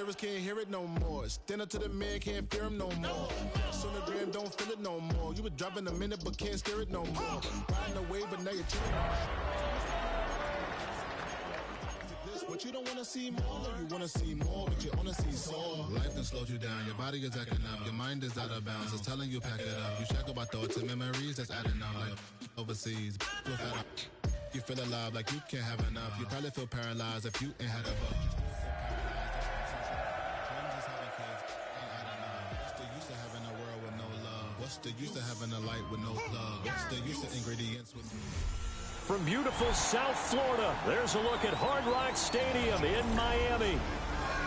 hearers can't hear it no more. Stand up to the man, can't fear him no more. Sonogram don't feel it no more. You were driving a minute but can't steer it no more. Riding away but now you're chilling. What you don't wanna see more, you wanna see more, but you wanna see sore. Life done slowed you down, your body is acting up, your mind is out of bounds, it's telling you pack it up. You shackle by thoughts and memories that's adding up like overseas. You feel alive like you can't have enough. You probably feel paralyzed if you ain't had a buck. What's the use of having a world with no love? What's the use of having a light with no plug? What's the use of ingredients with... From beautiful South Florida, there's a look at Hard Rock Stadium in Miami.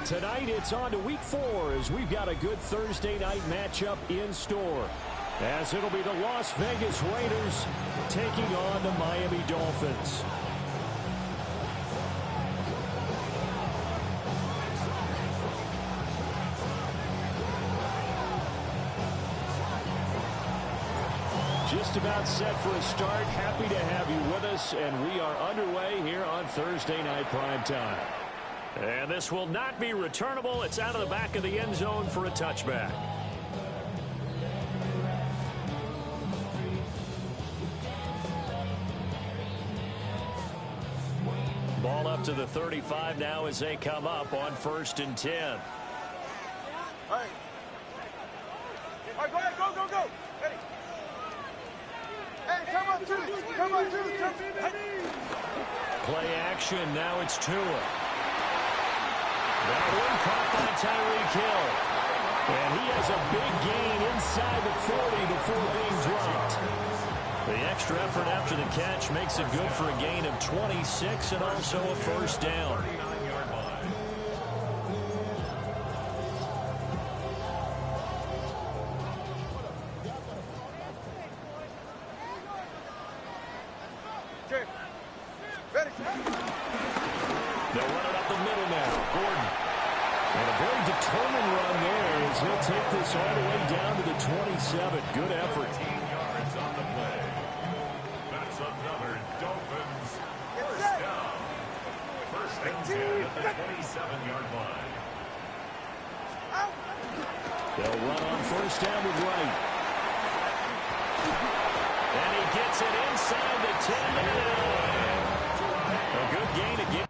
Tonight, it's on to Week 4 as we've got a good Thursday night matchup in store. As it'll be the Las Vegas Raiders taking on the Miami Dolphins. Just about set for a start. Happy to have you with us, and we are underway here on Thursday Night Primetime. And this will not be returnable. It's out of the back of the end zone for a touchback. Ball up to the 35 now as they come up on 1st and 10. All right, go ahead, go. Ready. Hey, come on, two. Play action, now it's Tua. That one caught by Tyreek Hill. And he has a big gain inside the 40 before being dropped. The extra effort after the catch makes it good for a gain of 26 and also a first down. They'll run it up the middle now. Gordon. And a very determined run there as he'll take this all the way down to the 27. Good effort. 18 yards on the play. That's another Dolphins first down. First and 10 at the 27-yard line. They'll run on first down with Wright. And he gets it inside the 10. A good gain again.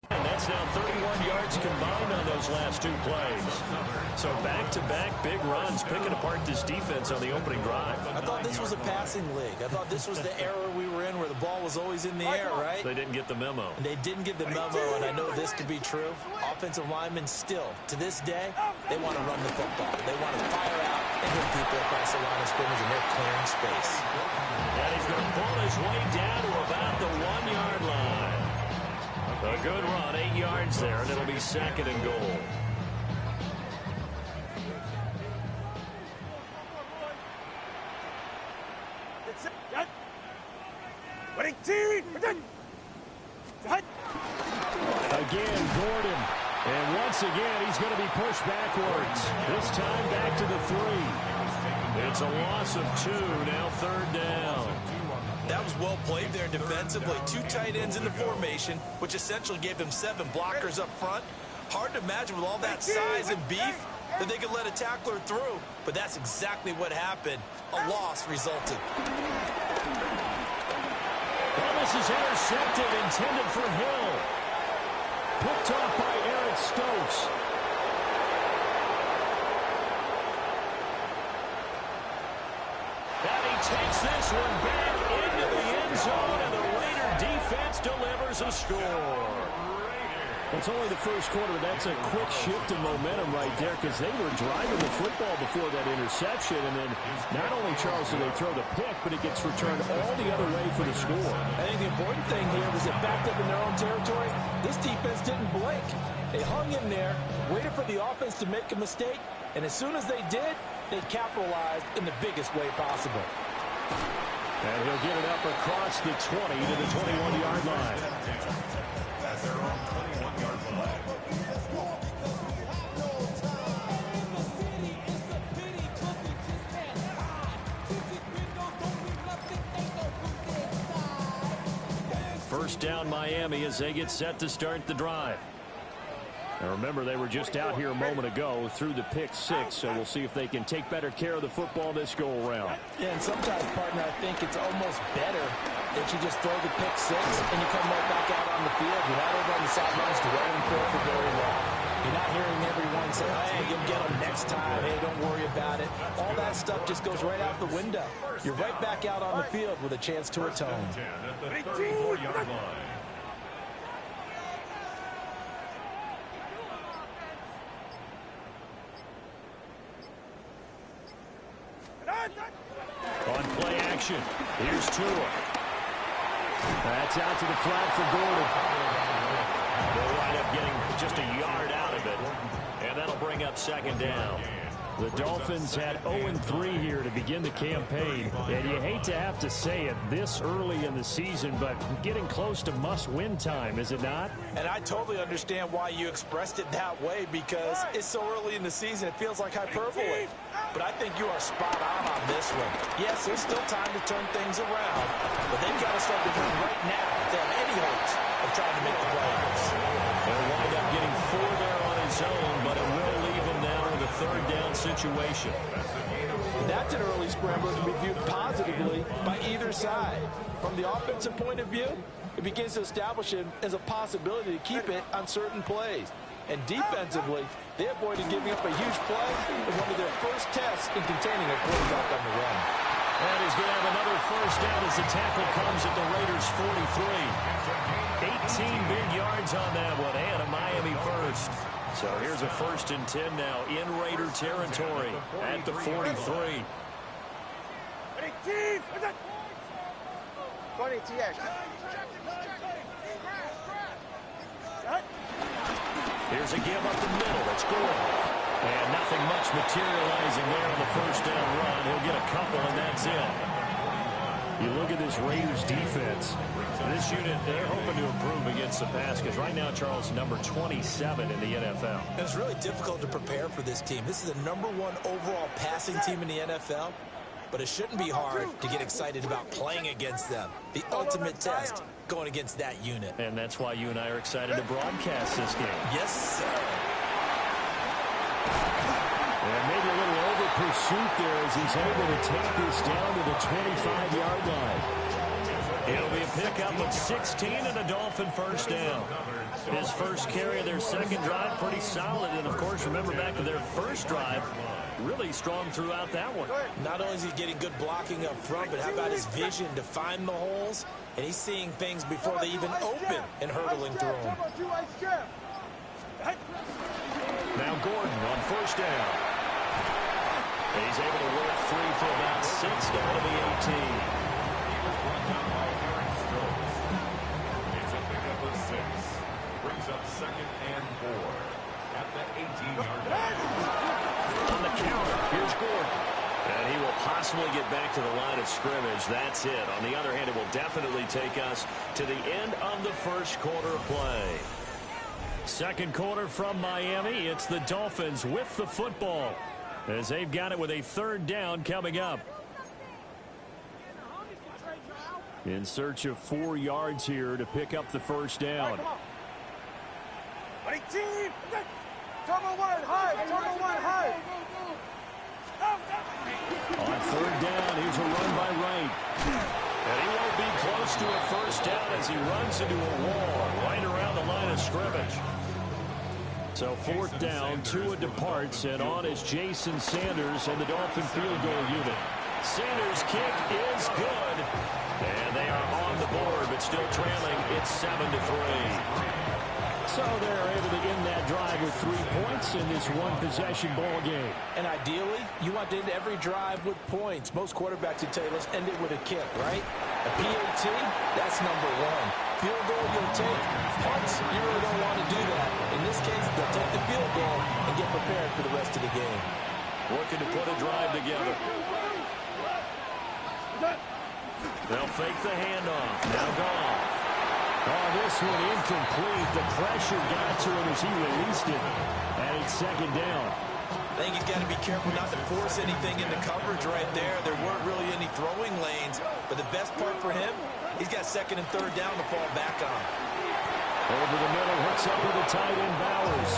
That's now 31 yards combined on those last two plays. So back-to-back big runs, picking apart this defense on the opening drive. I thought this was a passing league. I thought this was the era we were in where the ball was always in the air, right? They didn't get the memo. And they didn't get the memo, and I know this to be true. Offensive linemen still, to this day, they want to run the football. They want to fire out and hit people across the line of scrimmage, and they're clearing space. And he's going to pull his way down to about the 1-yard line. A good run, 8 yards there, and it'll be 2nd and goal. Again, Gordon. And once again, he's going to be pushed backwards. This time back to the 3. It's a loss of 2, now 3rd down. That was well played there defensively. 2 tight ends in the formation, which essentially gave them 7 blockers up front. Hard to imagine with all that size and beef that they could let a tackler through. But that's exactly what happened. A loss resulted. Well, this is intercepted, intended for Hill. Picked off by Eric Stokes. And he takes this one back into the end zone, and the Raider defense delivers a score. It's only the first quarter. That's a quick shift in momentum right there because they were driving the football before that interception. And then not only, Charles, do they throw the pick, but it gets returned all the other way for the score. I think the important thing here was it backed up in their own territory. This defense didn't blink. They hung in there, waited for the offense to make a mistake, and as soon as they did, they capitalized in the biggest way possible. And he'll get it up across the 20 to the 21-yard line. At their own 21-yard line. First down Miami as they get set to start the drive. Now remember, they were just out here a moment ago through the pick six, so we'll see if they can take better care of the football this go-around. Yeah, and sometimes, partner, I think it's almost better that you just throw the pick six and you come right back out on the field. You're not over on the sidelines dwelling for very long. You're not hearing everyone say, hey, you'll get them next time. Hey, don't worry about it. All that stuff just goes right out the window. You're right back out on the field with a chance to atone. At the 34-yard line. On play action, here's Tua. That's out to the flat for Gordon. They'll wind up getting just a yard out of it, and that'll bring up second down. The Dolphins had 0-3 here to begin the campaign, and you hate to have to say it this early in the season, but getting close to must-win time, is it not? And I totally understand why you expressed it that way, because it's so early in the season, it feels like hyperbole. But I think you are spot on this one. Yes, there's still time to turn things around, but they've got to start the game right now if they have any hopes of trying to make the playoffs. They'll wind up getting 4 there on his own, but it will leave him now with a third down situation. That's an early scramble to be viewed positively by either side. From the offensive point of view, it begins to establish it as a possibility to keep it on certain plays. And defensively, they avoided giving up a huge play in one of their first tests in containing a quarterback on the run. And he's going to have another first down as the tackle comes at the Raiders' 43. 18 big yards on that one, and a Miami first. So here's a 1st and 10 now in Raider territory at the 43. 20 TX. Here's a give up the middle. It's good. And nothing much materializing there on the first down run. He'll get a couple, and that's it. You look at this Raiders defense. This unit, they're hoping to improve against the pass because right now, Charles, number 27 in the NFL. And it's really difficult to prepare for this team. This is the #1 overall passing team in the NFL, but it shouldn't be hard to get excited about playing against them. The ultimate test going against that unit. And that's why you and I are excited to broadcast this game. Yes, sir. And maybe a little over pursuit there as he's able to take this down to the 25-yard line. It'll be a pickup of 16 and a Dolphin first down. His first carry of their second drive, pretty solid. And, of course, remember back to their first drive, really strong throughout that one. Not only is he getting good blocking up front, but how about his vision to find the holes? And he's seeing things before they even open and hurtling through them. Now Gordon on first down. He's able to work free for about 6 down to the 18. It's a pickup of 6. Brings up 2nd and 4 at the 18-yard line. On the counter, here's Gordon. And he will possibly get back to the line of scrimmage. That's it. On the other hand, it will definitely take us to the end of the first quarter of play. Second quarter from Miami. It's the Dolphins with the football as they've got it with a third down coming up. In search of 4 yards here to pick up the first down. On third down, here's a run by Wright. And he won't be close to a first down as he runs into a wall right around the line of scrimmage. So 4th down, Tua departs, and on is Jason Sanders and the Dolphin field goal unit. Sanders' kick is good. And they are on the board, but still trailing. It's 7-3. So they're able to end that drive with 3 points in this one-possession ball game. And ideally, you want to end every drive with points. Most quarterbacks would tell you, let's end it with a kick, right? A PAT, that's number one. Field goal you'll take. Punts, you really don't want to do that. In this case, they'll take the field goal and get prepared for the rest of the game. Looking to put a drive together. They'll fake the handoff. Now Goff. Oh, this one incomplete. The pressure got to him as he released it. And it's second down. I think he's got to be careful not to force anything into coverage right there. There weren't really any throwing lanes. But the best part for him, he's got second and third down to fall back on. Over the middle, hooks up with the tight end Bowers.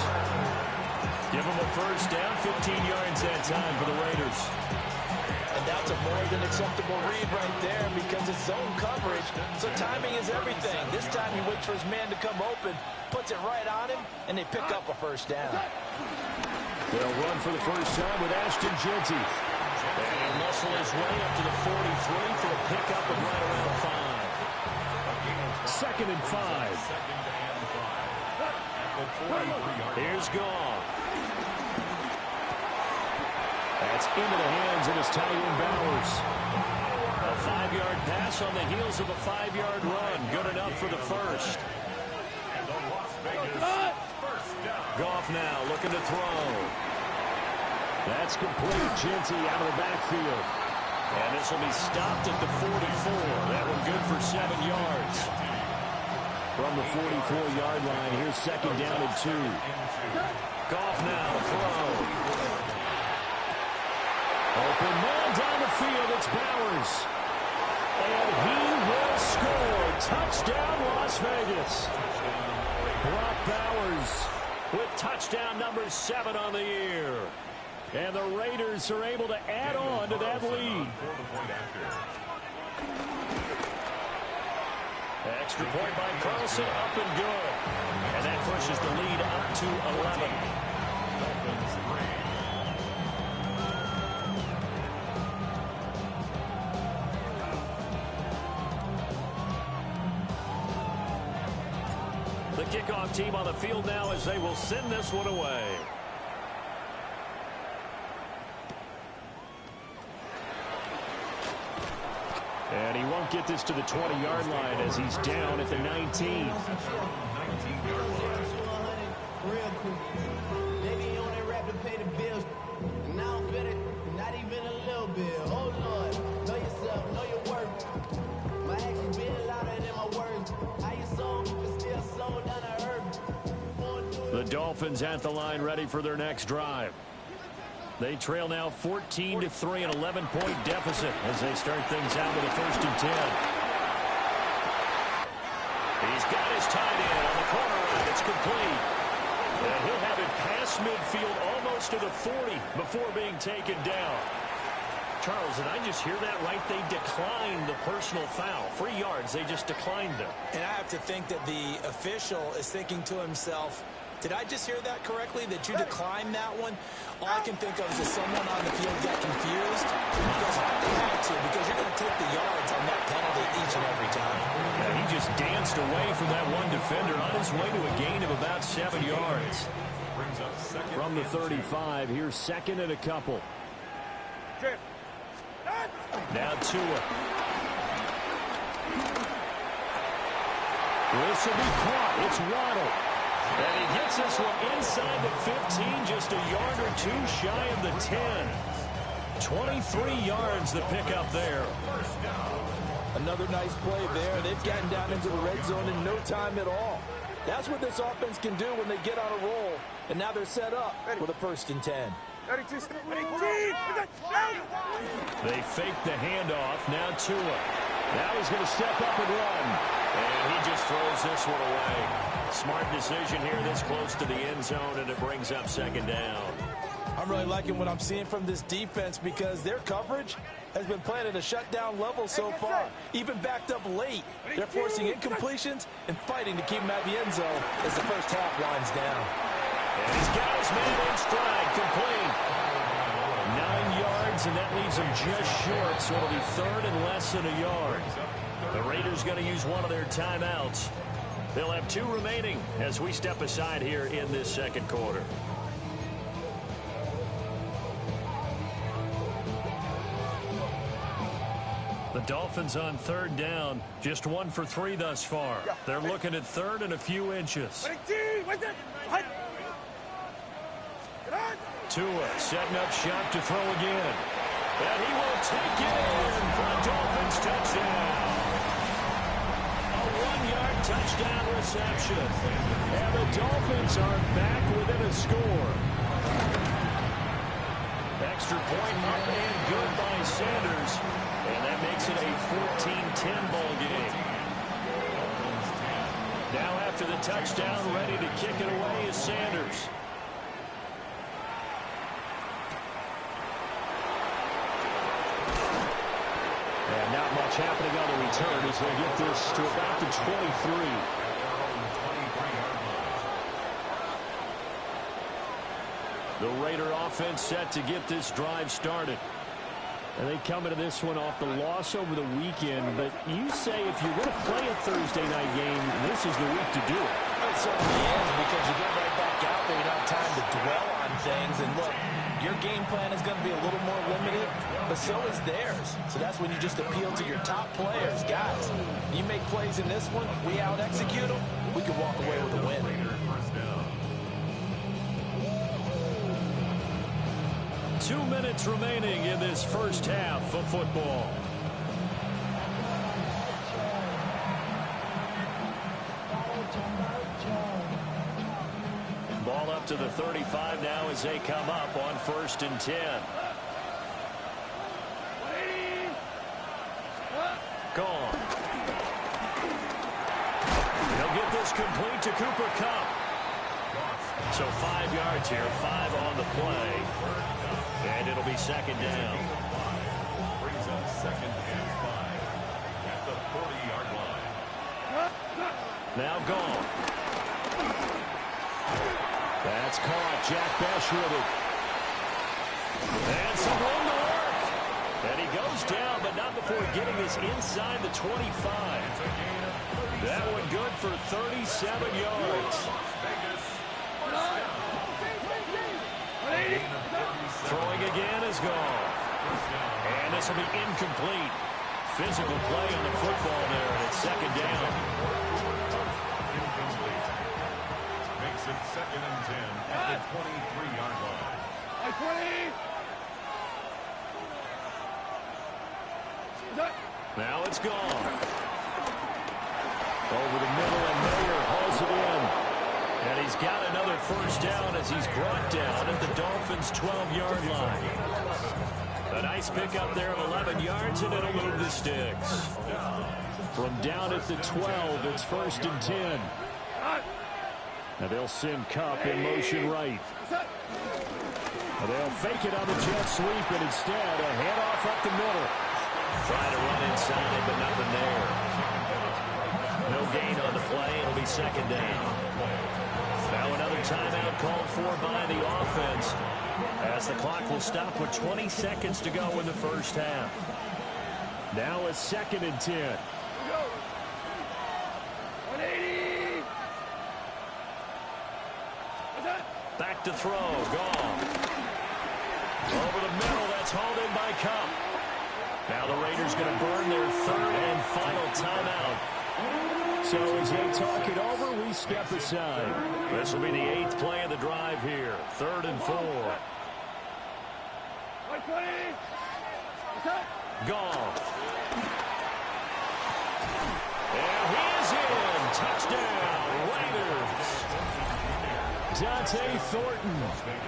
Give him a first down, 15 yards that time for the Raiders. And that's a more than acceptable read right there because it's zone coverage, so timing is everything. This time he waits for his man to come open, puts it right on him, and they pick up a first down. They'll run for the first time with Ashton Jeanty. And he'll muscle his way up to the 43 for a pickup of right around 5. Second and 5. Here's Goff. That's into the hands of his tight end Bowers. A 5-yard pass on the heels of a 5-yard run. Good enough for the first. Goff now looking to throw. That's complete. Jeanty out of the backfield. And this will be stopped at the 44. That one good for 7 yards. From the 44-yard line, here's second down and 2. Goff now throw. Open man down the field, it's Bowers. And he will score. Touchdown, Las Vegas. Brock Bowers with touchdown number 7 on the year. And the Raiders are able to add on to that lead. Extra point by Carlson, up and good. And that pushes the lead up to 11. Dolphins 3. The kickoff team on the field now as they will send this one away. And he won't get this to the 20-yard line as he's down at the 19. The Dolphins at the line ready for their next drive. They trail now 14-3, an 11-point deficit as they start things out with a 1st and 10. He's got his tight end on the corner route. It's complete. And he'll have it past midfield almost to the 40 before being taken down. Charles, did I just hear that right? They declined the personal foul. 3 yards, they just declined them. And I have to think that the official is thinking to himself, did I just hear that correctly, that you declined that one? All I can think of is that someone on the field got confused because they had to, because you're going to take the yards on that penalty each and every time. Yeah, he just danced away from that one defender on his way to a gain of about 7 yards. From the 35, here's second and a couple. Now Tua. This will be caught. It's Waddle. And he gets this one inside the 15, just a yard or 2 shy of the 10. 23 yards the pickup there. Another nice play there. They've gotten down into the red zone in no time at all. That's what this offense can do when they get on a roll. And now they're set up with a 1st and 10. They fake the handoff. Now Tua. Now he's going to step up and run. And he just throws this one away. Smart decision here this close to the end zone, and it brings up second down. I'm really liking what I'm seeing from this defense because their coverage has been playing at a shutdown level so far. Even backed up late, they're forcing incompletions and fighting to keep them at the end zone as the first half winds down. And he's got his man in stride, complete. 9 yards, and that leaves him just short, so it'll be 3rd and less than a yard. The Raiders going to use one of their timeouts. They'll have 2 remaining as we step aside here in this second quarter. The Dolphins on 3rd down, just 1 for 3 thus far. They're looking at 3rd and a few inches. Tua setting up shop to throw again. And he will take it in for a Dolphins touchdown. A 1-yard touchdown reception. And the Dolphins are back within a score. Extra point up and good by Sanders. And that makes it a 14-10 ball game. Now after the touchdown, ready to kick it away is Sanders. And not much happening on the return as they get this to about the 23. The Raider offense set to get this drive started. And they come into this one off the loss over the weekend. But you say if you're going to play a Thursday night game, this is the week to do it. It certainly is, because you get right back out there. You don't have time to dwell on things. And look, your game plan is going to be a little more limited, but so is theirs. So that's when you just appeal to your top players. Guys, you make plays in this one, we out-execute them, we can walk away with a win. 2 minutes remaining in this first half of football. Ball up to the 35 now as they come up on 1st and 10. Gone. He'll get this complete to Cooper Kupp. So 5 yards here, 5 on the play. And it'll be 2nd down. Brings up 2nd and 5 at the 40-yard line. Now gone. That's caught. Jack Besh with it. And some room to work. And he goes down, but not before getting this inside the 25. That one good for 37 yards. Throwing again is gone. And this will be incomplete. Physical play on the football there, and it's 2nd down. Incomplete. Makes it 2nd and 10 at the 23-yard line. Now it's gone. Over the middle, and Mayer hauls it in. And he's got another 1st down as he's brought down at the Dolphins' 12-yard line. A nice pickup there of 11 yards, and it'll move the sticks. From down at the 12, it's 1st and 10. Now they'll send Kupp in motion right. Now they'll fake it on the jet sweep, and instead a handoff up the middle. Trying to run inside, but nothing there. No gain on the play. It'll be 2nd down. Now another timeout called for by the offense, as the clock will stop with 20 seconds to go in the first half. Now a 2nd and 10. 180. Back to throw. Gone. Over the middle. That's hauled in by Kupp. Now the Raiders going to burn their 3rd and final timeout. So as they talk it over, we step aside. This will be the 8th play of the drive here. 3rd and 4. 120. Goff. And he is in. Touchdown, Raiders. Dante Thornton,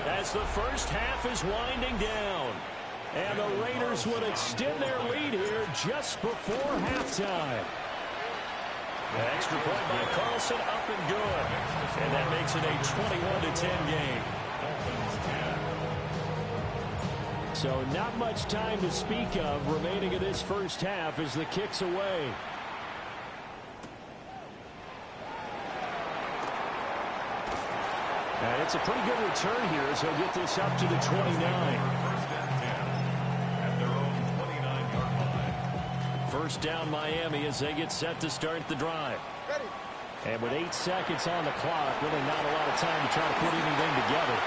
as the first half is winding down. And the Raiders would extend their lead here just before halftime. An extra point by Carlson, up and good. And that makes it a 21-10 game. So not much time to speak of remaining in this first half as the kick's away. And it's a pretty good return here as he'll get this up to the 29. 1st down Miami as they get set to start the drive. Ready. And with 8 seconds on the clock, really not a lot of time to try to put anything together.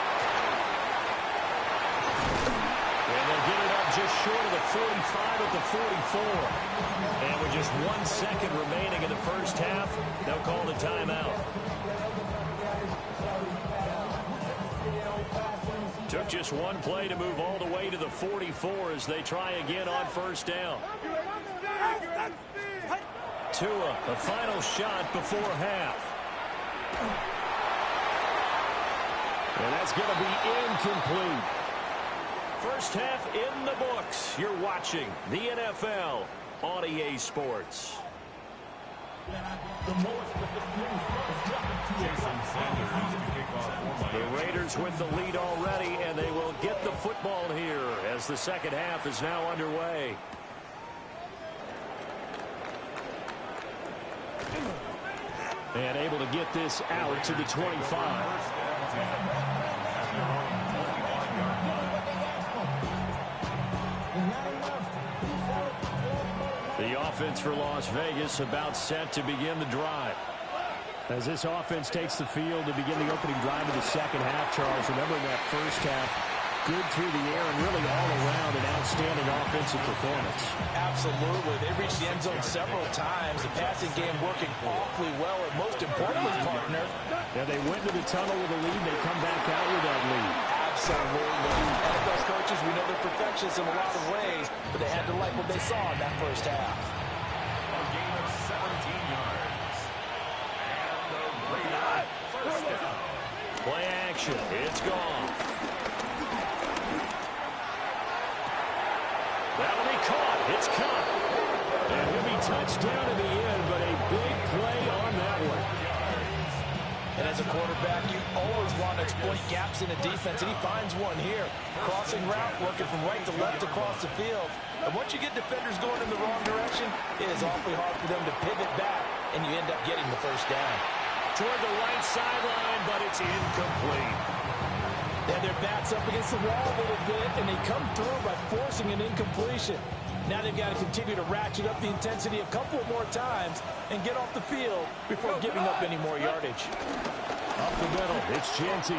And they'll get it up just short of the 45 at the 44. And with just 1 second remaining in the first half, they'll call the timeout. Took just one play to move all the way to the 44 as they try again on first down. Tua, the final shot before half. And that's going to be incomplete. First half in the books. You're watching the NFL on EA Sports. The Raiders with the lead already, and they will get the football here as the second half is now underway. And able to get this out to the 25. The offense for Las Vegas about set to begin the drive. As this offense takes the field to begin the opening drive of the second half, Charles, remember in that first half, good through the air and really all around an outstanding offensive performance. Absolutely. They reached the end zone several times. The passing game working awfully well, and most importantly, partner. Yeah, they went to the tunnel with a lead. They come back out with that lead. Absolutely. NFL coaches, we know they're perfectionists in a lot of ways, but they had to like what they saw in that first half. A gain of 17 yards. And the Raiders first down. Play action. It's gone. That'll be caught. It's caught. And he'll be touched down in the end, but a big play on that one. And as a quarterback, you always want to exploit gaps in the defense, and he finds one here. Crossing route, working from right to left across the field. And once you get defenders going in the wrong direction, it is awfully hard for them to pivot back, and you end up getting the first down. Toward the right sideline, but it's incomplete. And their backs up against the wall a little bit, and they come through by forcing an incompletion. Now they've got to continue to ratchet up the intensity a couple more times and get off the field before giving up any more yardage. Up the middle, it's Genty.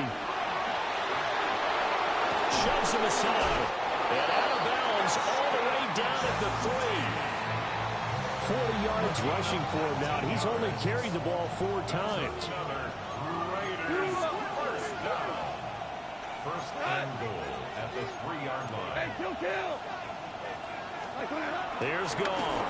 Shoves him aside. And out of bounds all the way down at the 3. 40 yards rushing for him now. He's only carried the ball 4 times. Raiders first down. First and goal at the 3-yard line. Hey, kill! There's gone.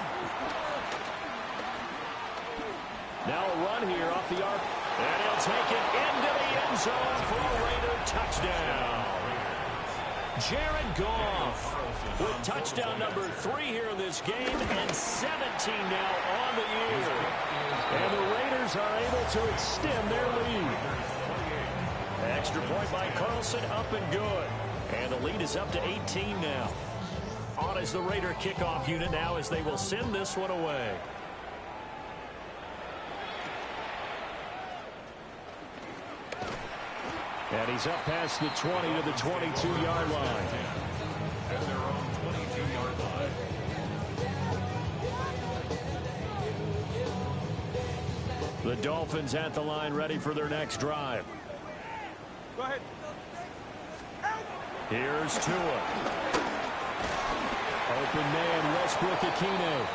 Now a run here off the arc. And he'll take it into the end zone for a Raider touchdown. Jared Goff with touchdown number 3 here in this game and 17 now on the year. And the Raiders are able to extend their lead. Extra point by Carlson, up and good. And the lead is up to 18 now. On is the Raider kickoff unit now as they will send this one away. And he's up past the 20 to the 22-yard line. At their own 22-yard line. The Dolphins at the line ready for their next drive. Go ahead. Here's Tua. Open man, Westbrook-Ikhine.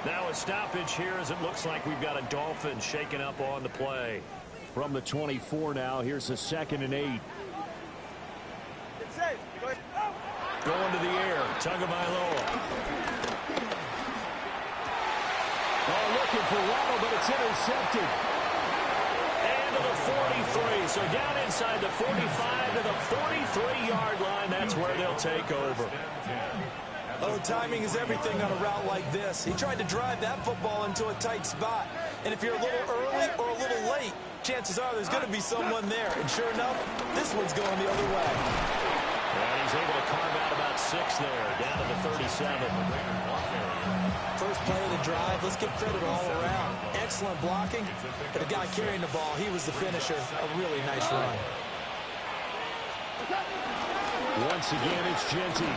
Now a stoppage here as it looks like we've got a Dolphin shaken up on the play. From the 24 now, here's a 2nd and 8. Going to the air, Tagovailoa. Oh, looking for Waddle, but it's intercepted. And to the 43, so down inside the 45 to the 43-yard line. That's where they'll take over. Oh, timing is everything on a route like this. He tried to drive that football into a tight spot. And if you're a little early or a little late, chances are there's going to be someone there. And sure enough, this one's going the other way. And he's able to carve out about 6 there, down to the 37. First play of the drive, let's give credit all around. Excellent blocking. But the guy carrying the ball, he was the finisher. A really nice run. Once again, it's Genty.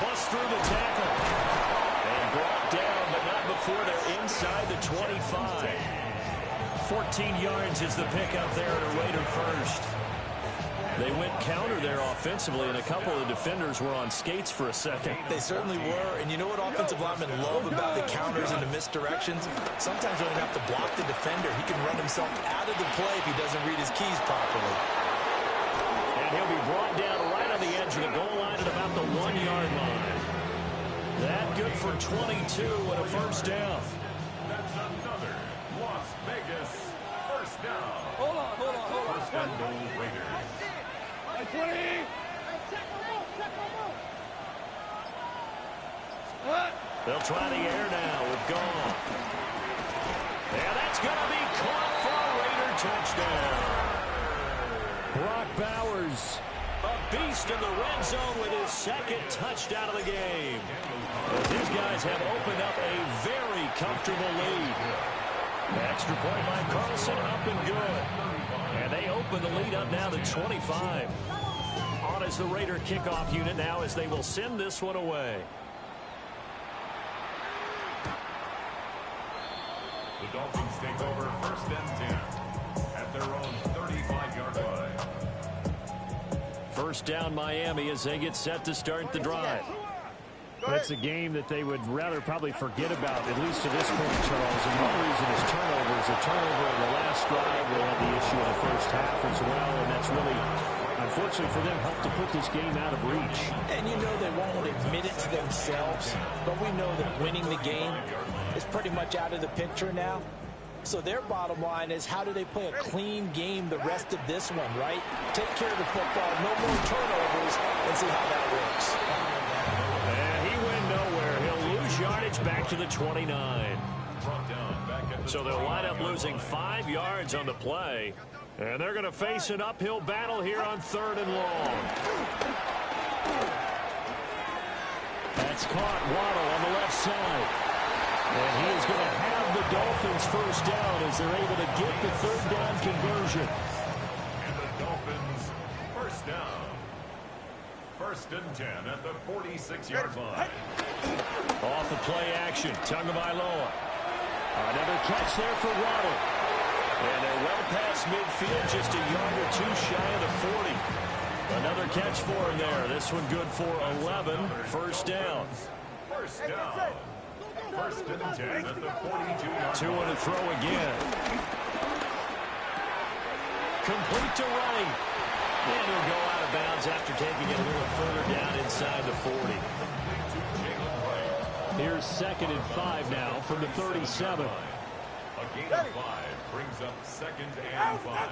Bust through the tackle. And brought down, but not before they're inside the 25. 14 yards is the pickup there at a Raider first. They went counter there offensively, and a couple of defenders were on skates for a second. They certainly were, and you know what offensive linemen love about the counters and the misdirections? Sometimes you don't have to block the defender. He can run himself out of the play if he doesn't read his keys properly. And he'll be brought down right on the edge of the goal line at about the 1-yard line. That good for 22 and a first down. That's another Las Vegas first down. Hold on. First and goal, Raiders. 20. They'll try the air now with Goff. And that's going to be caught for a Raider touchdown. Brock Bowers, a beast in the red zone with his second touchdown of the game. As these guys have opened up a very comfortable lead. The extra point by Carlson up and good. And they open the lead up now to 25. On as the Raider kickoff unit now as they will send this one away. The Dolphins take over first and 10 at their own 35-yard line. First down Miami as they get set to start the drive. It's a game that they would rather probably forget about, at least to this point, Charles. And one reason is turnovers. A turnover in the last drive. They had the issue in the first half as well, and that's really, unfortunately for them, helped to put this game out of reach. And you know they won't admit it to themselves, but we know that winning the game is pretty much out of the picture now. So their bottom line is, how do they play a clean game the rest of this one, right? Take care of the football, no more turnovers, and see how that works. And he went nowhere. He'll lose yardage back to the 29. So they'll wind up losing 5 yards on the play. And they're going to face an uphill battle here on 3rd and long. That's caught. Waddle on the left side. And he is going to have the Dolphins first down as they're able to get the 3rd down conversion. And the Dolphins first down. First and 10 at the 46-yard line. Off the play action. Tagovailoa. Another catch there for Waddle. And they're well past midfield, just a yard or two shy of the 40. Another catch for him there. This one good for 11. First down. First down. First and 10 at the 42-yard Two line. on a throw again. Complete to right. And he'll go out of bounds after taking it a little further down inside the 40. Here's 2nd and 5 now from the 37. A gain of 5 brings up 2nd and 5.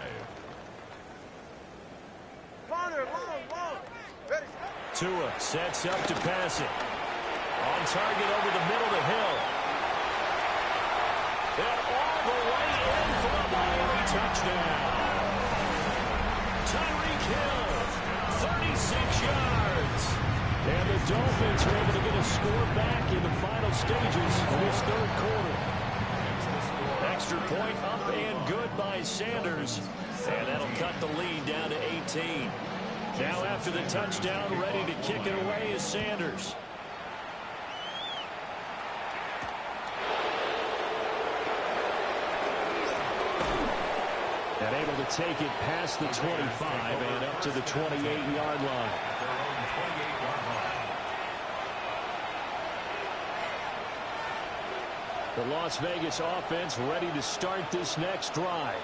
Tua sets up to pass it. On target over the middle to Hill. And all the way in for a Miami touchdown. Tyreek Hill, 36 yards. And the Dolphins are able to get a score back in the final stages of this 3rd quarter. Extra point up and good by Sanders. And that'll cut the lead down to 18. Now after the touchdown, ready to kick it away is Sanders. And able to take it past the 25 and up to the 28-yard line. The Las Vegas offense ready to start this next drive.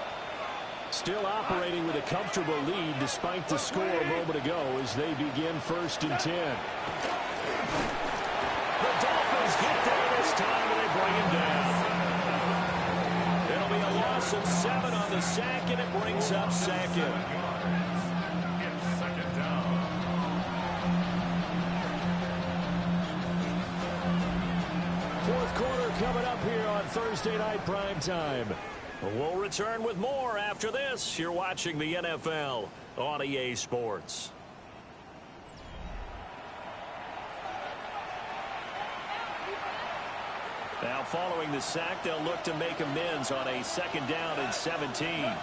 Still operating with a comfortable lead despite the score a moment ago as they begin 1st and 10. The Dolphins get there this time and they bring him down. It'll be a loss of 7 on the sack, and it brings up 2nd. It's 2nd down. Fourth quarter coming up here on Thursday Night Primetime. We'll return with more after this. You're watching the NFL on EA Sports. Now following the sack, they'll look to make amends on a 2nd down and 17.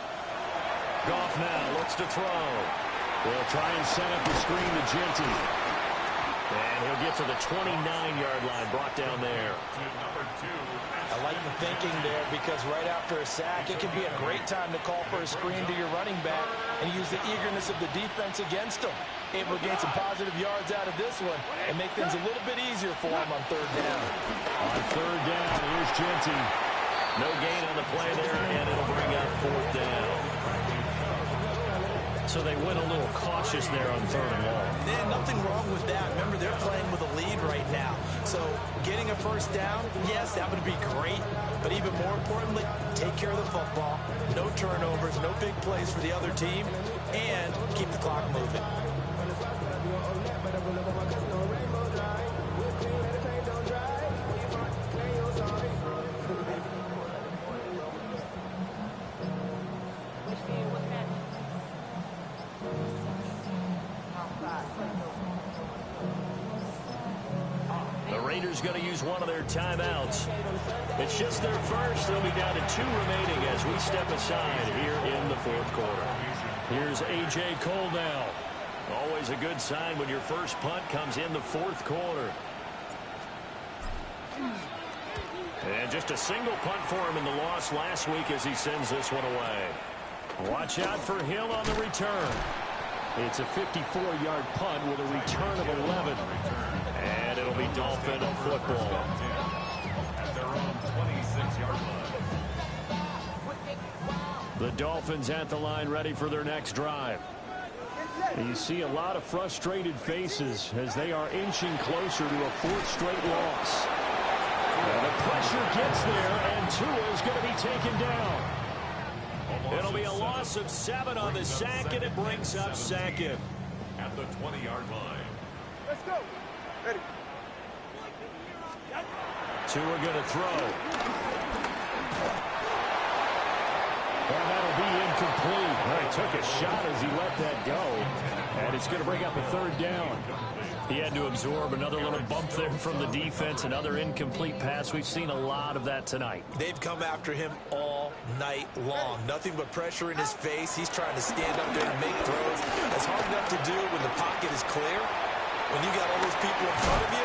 Goff now looks to throw. They'll try and set up the screen to Genty. And he'll get to the 29-yard line, brought down there. I like the thinking there because right after a sack, it can be a great time to call for a screen to your running back and use the eagerness of the defense against him. Able to gain some positive yards out of this one and make things a little bit easier for him on third down. On third down, here's Genty. No gain on the play there, and it'll bring up fourth down. So they went a little cautious there on third and long. Yeah, nothing wrong with that. Remember, they're playing with a lead right now. So getting a first down, yes, that would be great. But even more importantly, take care of the football. No turnovers, no big plays for the other team, and keep the clock moving. Going to use one of their timeouts. It's just their first. They'll be down to 2 remaining as we step aside here in the fourth quarter. Here's A.J. Cole now. Always a good sign when your first punt comes in the fourth quarter. And just a single punt for him in the loss last week as he sends this one away. Watch out for Hill on the return. It's a 54-yard punt with a return of 11. And it'll be Dolphin football. At their own 26-yard line. The Dolphins at the line ready for their next drive. And you see a lot of frustrated faces as they are inching closer to a 4th straight loss. And the pressure gets there, and Tua is going to be taken down. It'll be a loss of 7 on the sack, and it brings up second. At the 20-yard line. Let's go. Ready. Tua going to throw. And that'll be incomplete. Well, he took a shot as he let that go. And it's going to bring up a third down. He had to absorb another little bump there from the defense, another incomplete pass. We've seen a lot of that tonight. They've come after him all night long. Nothing but pressure in his face. He's trying to stand up there and make throws. That's hard enough to do when the pocket is clear. When you got all those people in front of you,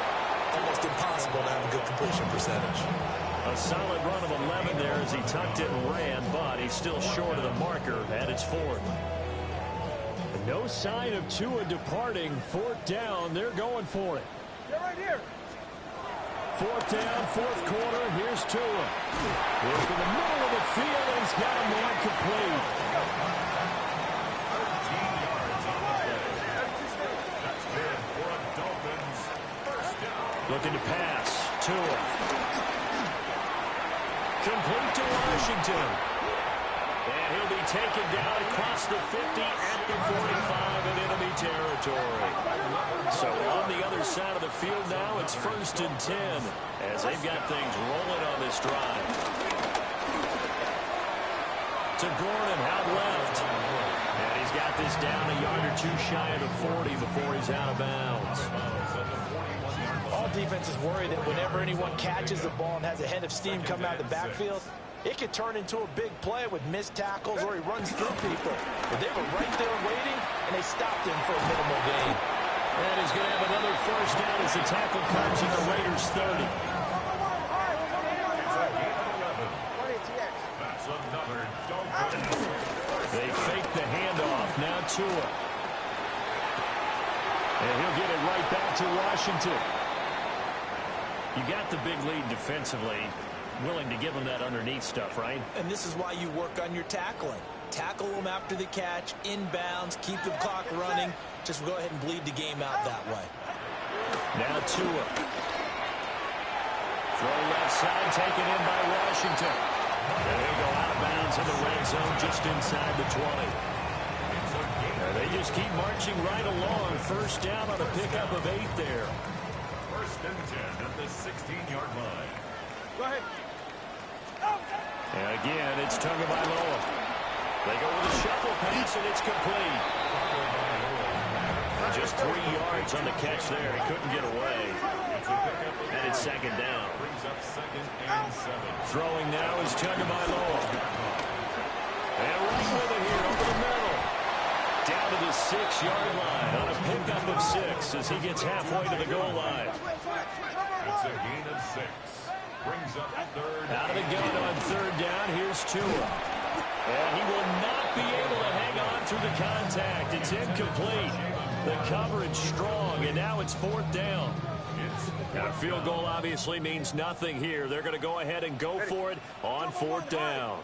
almost impossible to have a good completion percentage. A solid run of 11 there as he tucked it and ran, but he's still short of the marker, and it's 4th. No sign of Tua departing. 4th down. They're going for it. Get right here. 4th down, 4th quarter. Here's Tua. Goes to the middle of the field, and he's got him there complete. 13 yards on the play. That's good for a Dolphins first down. Looking to pass. Tua. Complete to Washington. And he'll be taken down across the 50 at the 45 in enemy territory. So on the other side of the field now, it's 1st and 10 as they've got things rolling on this drive. To Gordon, out left. And he's got this down a yard or 2 shy of the 40 before he's out of bounds. All defenses worry that whenever anyone catches the ball and has a head of steam come out of the backfield, it could turn into a big play with missed tackles or he runs through people. But they were right there waiting, and they stopped him for a minimal gain. And he's going to have another first down as the tackle comes at the Raiders' 30. That's another Dolphins. They fake the handoff. Now Tua. And he'll get it right back to Washington. You got the big lead defensively. Willing to give them that underneath stuff, right? And this is why you work on your tackling. Tackle them after the catch, inbounds, keep the clock running. Just go ahead and bleed the game out that way. Now Tua. Throw left side, taken in by Washington. And he'll go out of bounds in the red zone just inside the 20. And they just keep marching right along. First down on a pickup of 8 there. 1st and 10 at the 16-yard line. Go ahead. And again, it's Tagovailoa. They go with a shuffle pass, and it's complete. And just 3 yards on the catch there. He couldn't get away. And it's 2nd down. Brings up 2nd and 7. Throwing now is Tagovailoa. And right with it here over the middle. down to the 6-yard line on a pickup of 6 as he gets halfway to the goal line. It's a gain of 6. Brings up third. Out of the gun on third down. Here's Tua. And he will not be able to hang on through the contact. It's incomplete. The coverage strong, and now it's fourth down. Now, a field goal obviously means nothing here. They're going to go ahead and go for it on fourth down.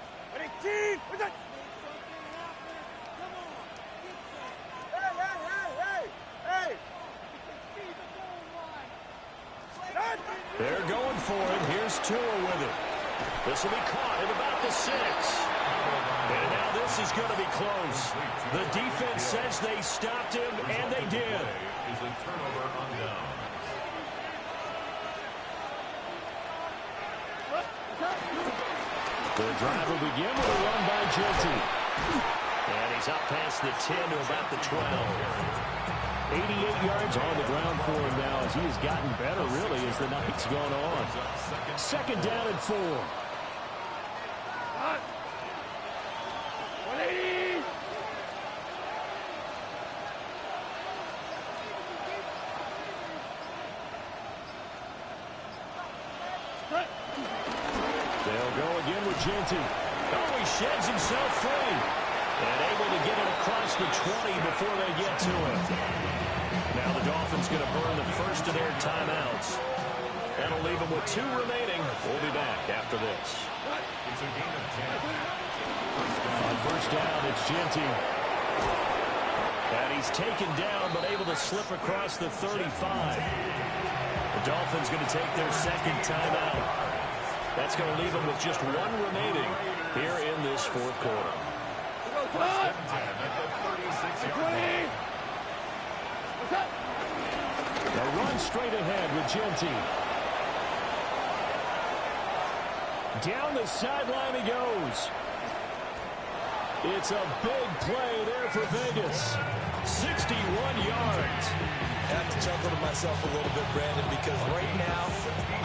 They're going for it. Here's Tua with it. This will be caught at about the 6. And now this is going to be close. The defense says they stopped him, and they did. Is a turnover on down. The drive will begin with a run by Genty. And he's up past the 10 to about the 12. 88 yards on the ground for him now as he has gotten better, really, as the night's gone on. Second down and 4. 180. They'll go again with Genty. Oh, he sheds himself free. And able to get it across the 20 before they get to it. Now the Dolphins going to burn the first of their timeouts. That'll leave them with 2 remaining. We'll be back after this. It's a gain of 10. On first down, it's Genty. And he's taken down, but able to slip across the 35. The Dolphins going to take their second timeout. That's going to leave them with just 1 remaining here in this fourth quarter. At the 36-yard line. A run straight ahead with Genty. Down the sideline he goes. It's a big play there for Vegas. 61 yards. I have to chuckle to myself a little bit, Brandon, because right now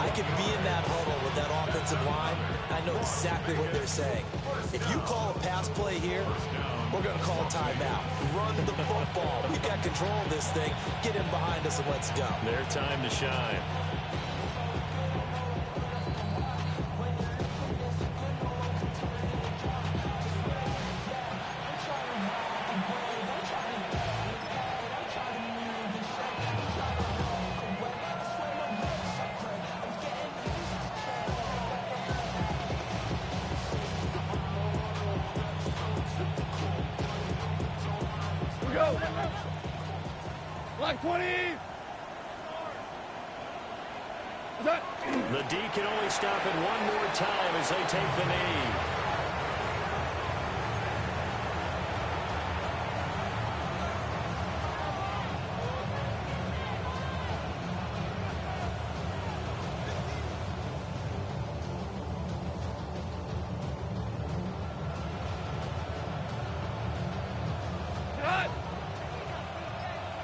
I can be in that huddle with that offensive line. I know exactly what they're saying. If you call a pass play here, we're going to call a timeout. Run the football. We've got control of this thing. Get in behind us and let's go. Their time to shine. Black 20. The D can only stop it one more time as they take the knee.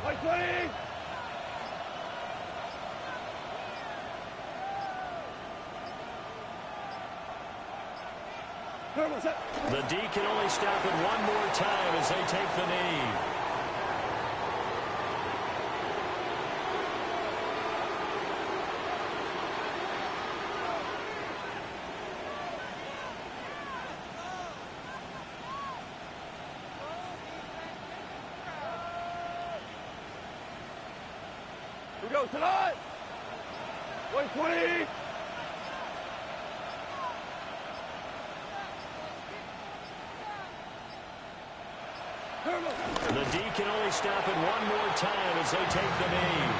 Black 20. The D can only stop it one more time as they take the knee. We go tonight. 120. The D can only stop it one more time as they take the knee.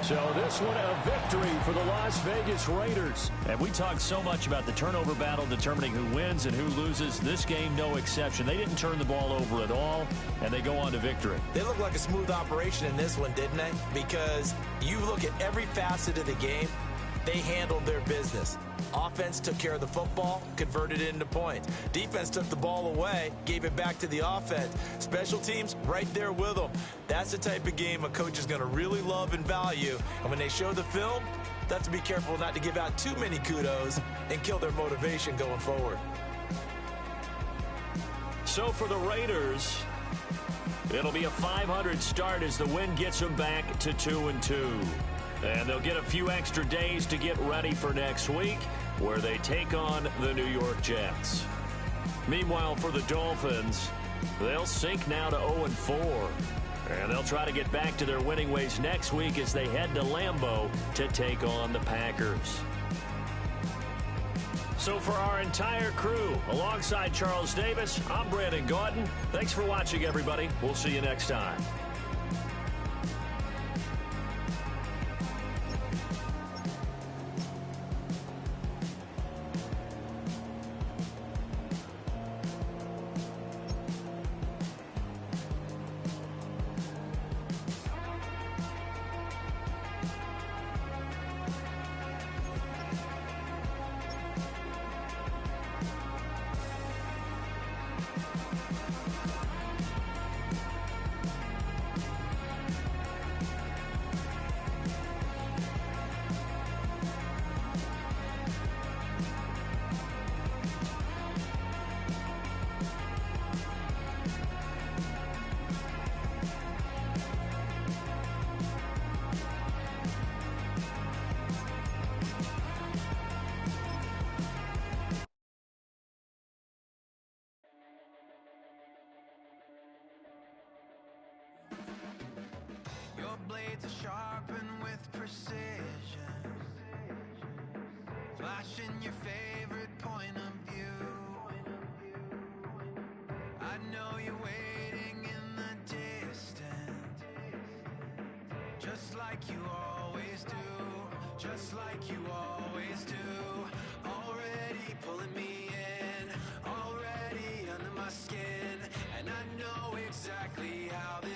So this one a victory for the Las Vegas Raiders. And we talked so much about the turnover battle determining who wins and who loses. This game, no exception. They didn't turn the ball over at all, and they go on to victory. They look like a smooth operation in this one, didn't they? Because you look at every facet of the game, they handled their business. Offense took care of the football, converted it into points. Defense took the ball away, gave it back to the offense. Special teams, right there with them. That's the type of game a coach is going to really love and value. And when they show the film, they have to be careful not to give out too many kudos and kill their motivation going forward. So for the Raiders, it'll be a 500 start as the win gets them back to 2-2. And they'll get a few extra days to get ready for next week, where they take on the New York Jets. Meanwhile, for the Dolphins, they'll sink now to 0-4. And they'll try to get back to their winning ways next week as they head to Lambeau to take on the Packers. So for our entire crew, alongside Charles Davis, I'm Brandon Gaudin. Thanks for watching, everybody. We'll see you next time. Blades are sharpened with precision, flashing your favorite point of view. I know you're waiting in the distance, just like you always do, just like you always do. Already pulling me in, already under my skin, and I know exactly how this